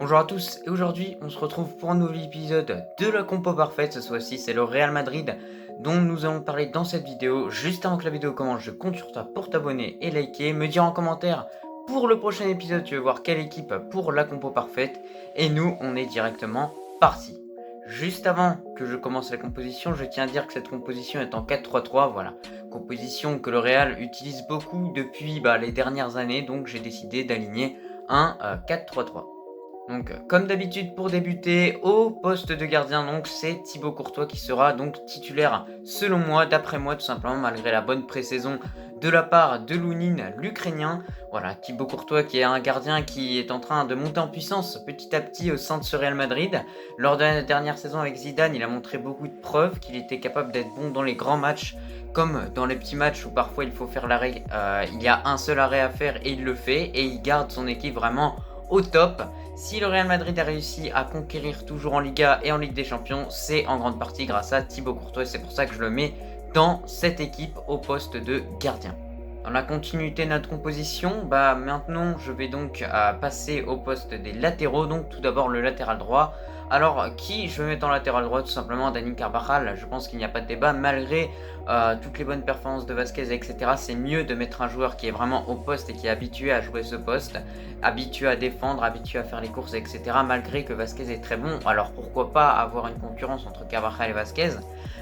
Bonjour à tous et aujourd'hui on se retrouve pour un nouvel épisode de la compo parfaite. Cette fois-ci c'est le Real Madrid dont nous allons parler dans cette vidéo. Juste avant que la vidéo commence, je compte sur toi pour t'abonner et liker, me dire en commentaire pour le prochain épisode tu veux voir quelle équipe pour la compo parfaite. Et nous on est directement parti. Juste avant que je commence la composition, je tiens à dire que cette composition est en 4-3-3, voilà. Composition que le Real utilise beaucoup depuis les dernières années, donc j'ai décidé d'aligner un 4-3-3. Donc, comme d'habitude pour débuter, au poste de gardien, donc c'est Thibaut Courtois qui sera donc titulaire selon moi, d'après moi tout simplement, malgré la bonne pré-saison de la part de Lounine, l'Ukrainien. Voilà, Thibaut Courtois qui est un gardien qui est en train de monter en puissance petit à petit au sein de ce Real Madrid. Lors de la dernière saison avec Zidane, il a montré beaucoup de preuves qu'il était capable d'être bon dans les grands matchs, comme dans les petits matchs où parfois il faut faire l'arrêt. Il y a un seul arrêt à faire et il le fait, et il garde son équipe vraiment au top. Si le Real Madrid a réussi à conquérir toujours en Liga et en Ligue des Champions, c'est en grande partie grâce à Thibaut Courtois et c'est pour ça que je le mets dans cette équipe au poste de gardien. Dans la continuité de notre composition, maintenant je vais donc passer au poste des latéraux, donc tout d'abord le latéral droit. Alors qui je vais mettre en latéral droit? Tout simplement Dani Carvajal, je pense qu'il n'y a pas de débat, malgré toutes les bonnes performances de Vasquez, etc. C'est mieux de mettre un joueur qui est vraiment au poste et qui est habitué à jouer ce poste, habitué à défendre, habitué à faire les courses, etc. Malgré que Vasquez est très bon, alors pourquoi pas avoir une concurrence entre Carvajal et Vasquez.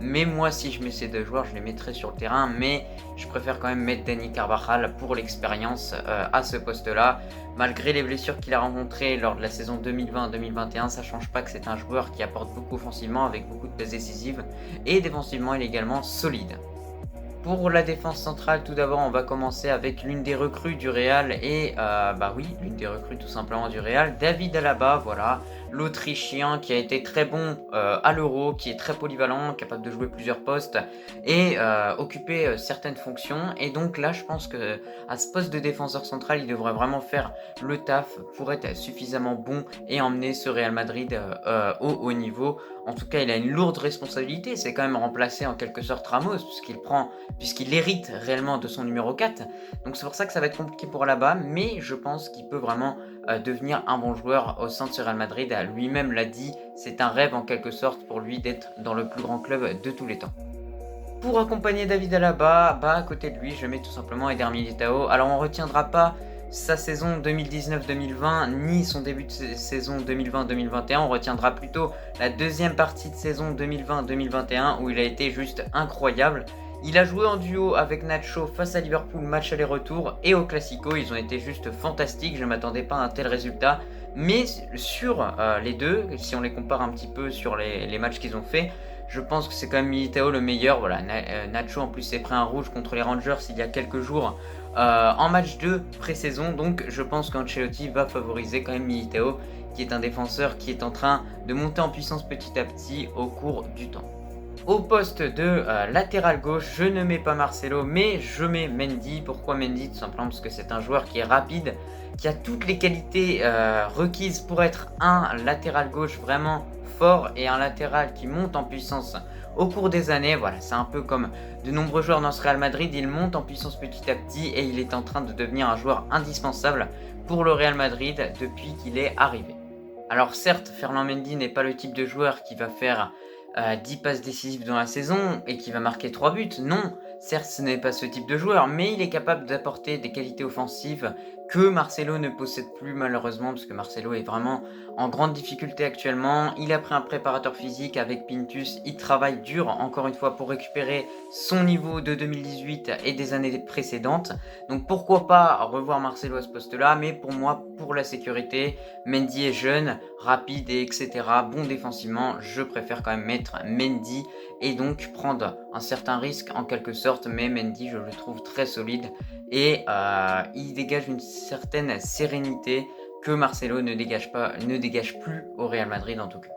Mais moi si je mets ces deux joueurs, je les mettrais sur le terrain, mais je préfère quand même mettre Dani Carvajal pour l'expérience à ce poste-là. Malgré les blessures qu'il a rencontrées lors de la saison 2020-2021, ça change pas que c'est un joueur qui apporte beaucoup offensivement avec beaucoup de passes décisives, et défensivement il est également solide. Pour la défense centrale, tout d'abord, on va commencer avec l'une des recrues du Real et l'une des recrues tout simplement du Real, David Alaba, voilà, l'Autrichien qui a été très bon à l'Euro, qui est très polyvalent, capable de jouer plusieurs postes et occuper certaines fonctions. Et donc là, je pense que à ce poste de défenseur central, il devrait vraiment faire le taf pour être suffisamment bon et emmener ce Real Madrid au haut niveau. En tout cas, il a une lourde responsabilité. C'est quand même remplacer en quelque sorte Ramos, puisqu'il hérite réellement de son numéro 4. Donc c'est pour ça que ça va être compliqué pour là-bas, mais je pense qu'il peut vraiment devenir un bon joueur au sein de ce Real Madrid. Lui-même l'a dit, c'est un rêve en quelque sorte pour lui d'être dans le plus grand club de tous les temps. Pour accompagner David Alaba, à côté de lui, je mets tout simplement Eder Militao. Alors on ne retiendra pas sa saison 2019-2020 ni son début de saison 2020-2021, on retiendra plutôt la deuxième partie de saison 2020-2021 où il a été juste incroyable. Il a joué en duo avec Nacho face à Liverpool, match aller-retour, et au Classico, ils ont été juste fantastiques, je ne m'attendais pas à un tel résultat. Mais sur les deux, si on les compare un petit peu sur les matchs qu'ils ont fait, je pense que c'est quand même Militao le meilleur. Voilà, Nacho en plus s'est pris un rouge contre les Rangers il y a quelques jours en match de pré-saison, donc je pense qu'Ancelotti va favoriser quand même Militao, qui est un défenseur qui est en train de monter en puissance petit à petit au cours du temps. Au poste de latéral gauche, je ne mets pas Marcelo, mais je mets Mendy. Pourquoi Mendy? Tout simplement parce que c'est un joueur qui est rapide, qui a toutes les qualités requises pour être un latéral gauche vraiment fort et un latéral qui monte en puissance au cours des années. Voilà, c'est un peu comme de nombreux joueurs dans ce Real Madrid, il monte en puissance petit à petit et il est en train de devenir un joueur indispensable pour le Real Madrid depuis qu'il est arrivé. Alors certes, Ferland Mendy n'est pas le type de joueur qui va faire 10 passes décisives dans la saison et qui va marquer 3 buts. Non, certes ce n'est pas ce type de joueur, mais il est capable d'apporter des qualités offensives que Marcelo ne possède plus malheureusement, parce que Marcelo est vraiment en grande difficulté actuellement. Il a pris un préparateur physique avec Pintus, il travaille dur encore une fois pour récupérer son niveau de 2018 et des années précédentes. Donc pourquoi pas revoir Marcelo à ce poste-là, mais pour moi, pour la sécurité, Mendy est jeune, rapide et etc. Bon défensivement, je préfère quand même mettre Mendy et donc prendre un certain risque en quelque sorte, mais Mendy je le trouve très solide et il dégage une certaine sérénité que Marcelo ne dégage plus au Real Madrid en tout cas.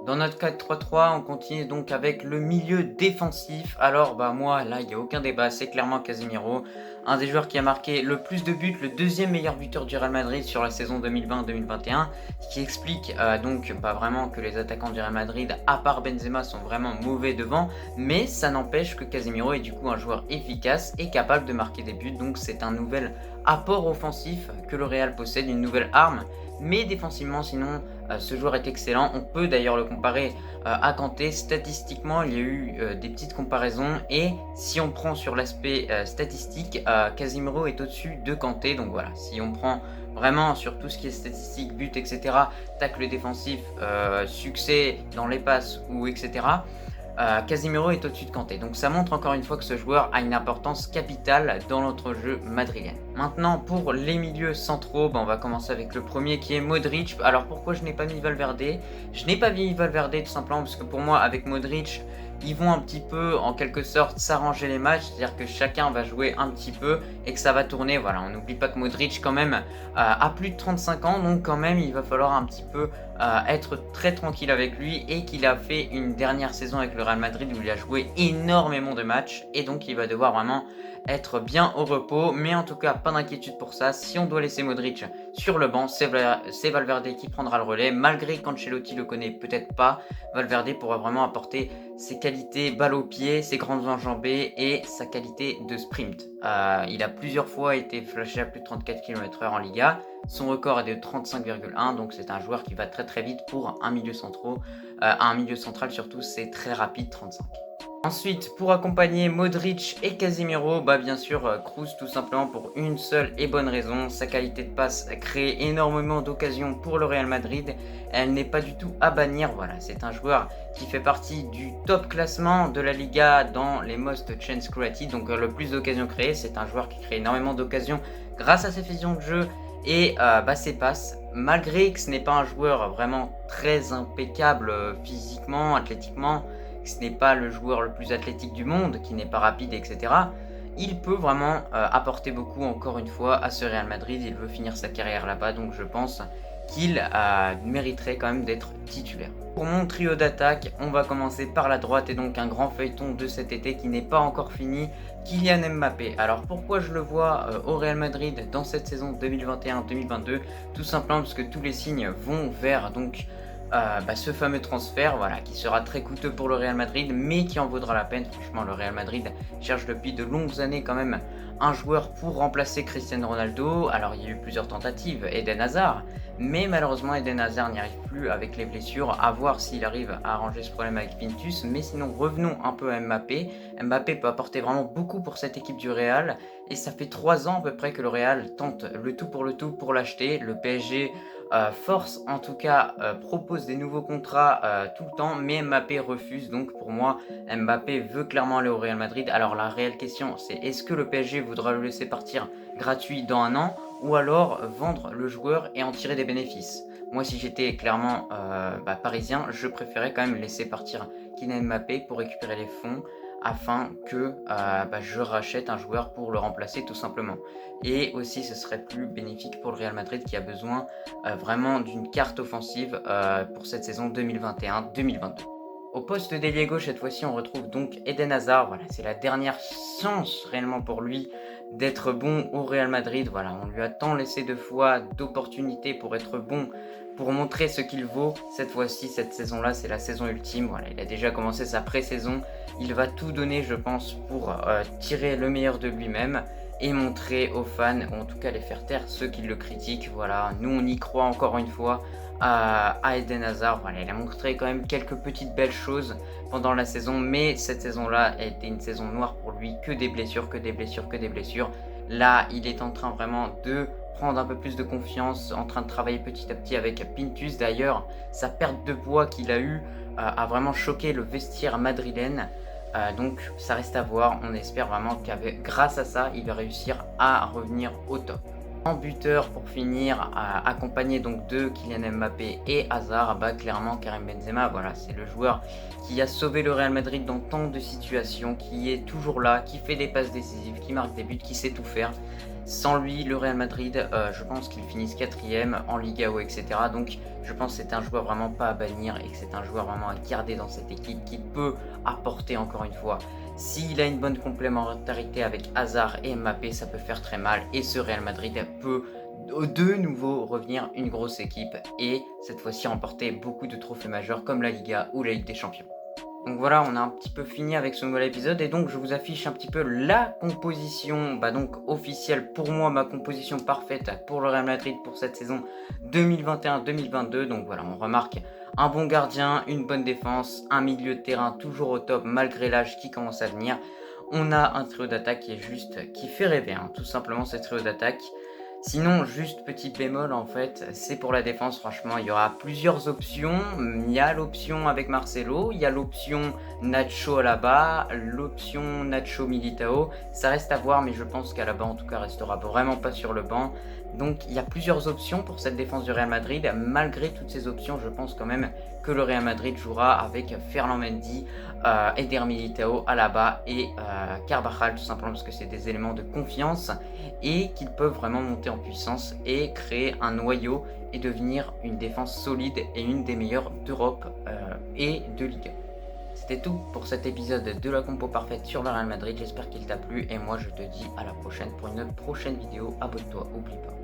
Dans notre 4-3-3, on continue donc avec le milieu défensif. Alors moi là il n'y a aucun débat, c'est clairement Casemiro, un des joueurs qui a marqué le plus de buts, le deuxième meilleur buteur du Real Madrid sur la saison 2020-2021, ce qui explique donc vraiment que les attaquants du Real Madrid, à part Benzema, sont vraiment mauvais devant, mais ça n'empêche que Casemiro est du coup un joueur efficace et capable de marquer des buts, donc c'est un nouvel apport offensif que le Real possède, une nouvelle arme mais défensivement sinon ce joueur est excellent. On peut d'ailleurs le comparer à Kanté. Statistiquement il y a eu des petites comparaisons et si on prend sur l'aspect statistique, Casemiro est au-dessus de Kanté, donc voilà, si on prend vraiment sur tout ce qui est statistique, but, etc., tacle défensif, succès dans les passes ou etc., Casemiro est au-dessus de Kanté. Donc ça montre encore une fois que ce joueur a une importance capitale dans notre jeu madrilène. Maintenant pour les milieux centraux, on va commencer avec le premier qui est Modric. Alors pourquoi je n'ai pas mis Valverde? Je n'ai pas mis Valverde tout simplement parce que pour moi avec Modric, ils vont un petit peu en quelque sorte s'arranger les matchs, c'est-à-dire que chacun va jouer un petit peu et que ça va tourner. Voilà, on n'oublie pas que Modric quand même a plus de 35 ans, donc quand même il va falloir un petit peu être très tranquille avec lui et qu'il a fait une dernière saison avec le Real Madrid où il a joué énormément de matchs et donc il va devoir vraiment être bien au repos, mais en tout cas pas d'inquiétude pour ça. Si on doit laisser Modric sur le banc, c'est Valverde qui prendra le relais, malgré qu'Ancelotti le connaît peut-être pas. Valverde pourra vraiment apporter ses qualités balle au pied, ses grandes enjambées et sa qualité de sprint. Il a plusieurs fois été flashé à plus de 34 km/h en Liga. Son record est de 35,1, donc c'est un joueur qui va très très vite pour un milieu central surtout, c'est très rapide, 35. Ensuite, pour accompagner Modric et Casemiro, bien sûr Kroos tout simplement pour une seule et bonne raison. Sa qualité de passe crée énormément d'occasions pour le Real Madrid. Elle n'est pas du tout à bannir. Voilà, c'est un joueur qui fait partie du top classement de la Liga dans les most chances created, donc le plus d'occasions créées. C'est un joueur qui crée énormément d'occasions grâce à ses visions de jeu et ses passes. Malgré que ce n'est pas un joueur vraiment très impeccable physiquement, athlétiquement, ce n'est pas le joueur le plus athlétique du monde, qui n'est pas rapide, etc., il peut vraiment apporter beaucoup, encore une fois, à ce Real Madrid. Il veut finir sa carrière là-bas, donc je pense qu'il mériterait quand même d'être titulaire. Pour mon trio d'attaque, on va commencer par la droite et donc un grand feuilleton de cet été qui n'est pas encore fini, Kylian Mbappé. Alors pourquoi je le vois au Real Madrid dans cette saison 2021-2022? Tout simplement parce que tous les signes vont vers donc ce fameux transfert, voilà, qui sera très coûteux pour le Real Madrid, mais qui en vaudra la peine. Franchement, le Real Madrid cherche depuis de longues années quand même un joueur pour remplacer Cristiano Ronaldo. Alors il y a eu plusieurs tentatives, Eden Hazard, mais malheureusement Eden Hazard n'y arrive plus avec les blessures. À voir s'il arrive à arranger ce problème avec Pintus. Mais sinon, revenons un peu à Mbappé. Mbappé peut apporter vraiment beaucoup pour cette équipe du Real, et ça fait 3 ans à peu près que le Real tente le tout pour l'acheter. Le PSG force en tout cas, propose des nouveaux contrats tout le temps, mais Mbappé refuse. Donc pour moi, Mbappé veut clairement aller au Real Madrid. Alors la réelle question, c'est est-ce que le PSG voudra le laisser partir gratuit dans un an, ou alors vendre le joueur et en tirer des bénéfices? Moi, si j'étais clairement parisien, je préférais quand même laisser partir Kylian Mbappé pour récupérer les fonds afin que je rachète un joueur pour le remplacer tout simplement. Et aussi ce serait plus bénéfique pour le Real Madrid qui a besoin vraiment d'une carte offensive pour cette saison 2021-2022. Au poste d'ailier gauche, cette fois-ci, on retrouve donc Eden Hazard. Voilà, c'est la dernière chance réellement pour lui d'être bon au Real Madrid. Voilà, on lui a tant laissé de fois d'opportunités pour être bon, pour montrer ce qu'il vaut. Cette fois-ci, cette saison-là, c'est la saison ultime. Voilà, il a déjà commencé sa pré-saison. Il va tout donner, je pense, pour tirer le meilleur de lui-même et montrer aux fans, ou en tout cas les faire taire ceux qui le critiquent. Voilà, nous on y croit encore une fois à Eden Hazard. Voilà, il a montré quand même quelques petites belles choses pendant la saison, mais cette saison-là a été une saison noire pour lui, que des blessures, que des blessures, que des blessures. Là, il est en train vraiment de prendre un peu plus de confiance, en train de travailler petit à petit avec Pintus. D'ailleurs, sa perte de poids qu'il a eu a vraiment choqué le vestiaire madrilène. Donc ça reste à voir, on espère vraiment qu'avec grâce à ça, il va réussir à revenir au top. En buteur pour finir, accompagné donc de Kylian Mbappé et Hazard, clairement Karim Benzema, voilà, c'est le joueur qui a sauvé le Real Madrid dans tant de situations, qui est toujours là, qui fait des passes décisives, qui marque des buts, qui sait tout faire. Sans lui, le Real Madrid, je pense qu'ils finissent 4e en Liga, etc. Donc je pense que c'est un joueur vraiment pas à bannir et que c'est un joueur vraiment à garder dans cette équipe qui peut apporter encore une fois. S'il a une bonne complémentarité avec Hazard et Mbappé, ça peut faire très mal et ce Real Madrid peut de nouveau revenir une grosse équipe et cette fois-ci remporter beaucoup de trophées majeurs comme la Liga ou la Ligue des Champions. Donc voilà, on a un petit peu fini avec ce nouvel épisode et donc je vous affiche un petit peu la composition donc officielle pour moi, ma composition parfaite pour le Real Madrid pour cette saison 2021-2022. Donc voilà, on remarque un bon gardien, une bonne défense, un milieu de terrain toujours au top malgré l'âge qui commence à venir. On a un trio d'attaque qui est juste, qui fait rêver, tout simplement ce trio d'attaque. Sinon, juste petit bémol en fait, c'est pour la défense, franchement, il y aura plusieurs options. Il y a l'option avec Marcelo, il y a l'option Nacho Alaba, l'option Nacho Militao. Ça reste à voir, mais je pense qu'Alaba en tout cas restera vraiment pas sur le banc. Donc il y a plusieurs options pour cette défense du Real Madrid. Malgré toutes ces options, je pense quand même que le Real Madrid jouera avec Ferland Mendy, Eder Militao, Alaba et Carvajal, tout simplement parce que c'est des éléments de confiance et qu'ils peuvent vraiment monter en puissance et créer un noyau et devenir une défense solide et une des meilleures d'Europe et de Ligue 1. C'était tout pour cet épisode de la compo parfaite sur le Real Madrid. J'espère qu'il t'a plu et moi je te dis à la prochaine pour une prochaine vidéo. Abonne-toi, oublie pas.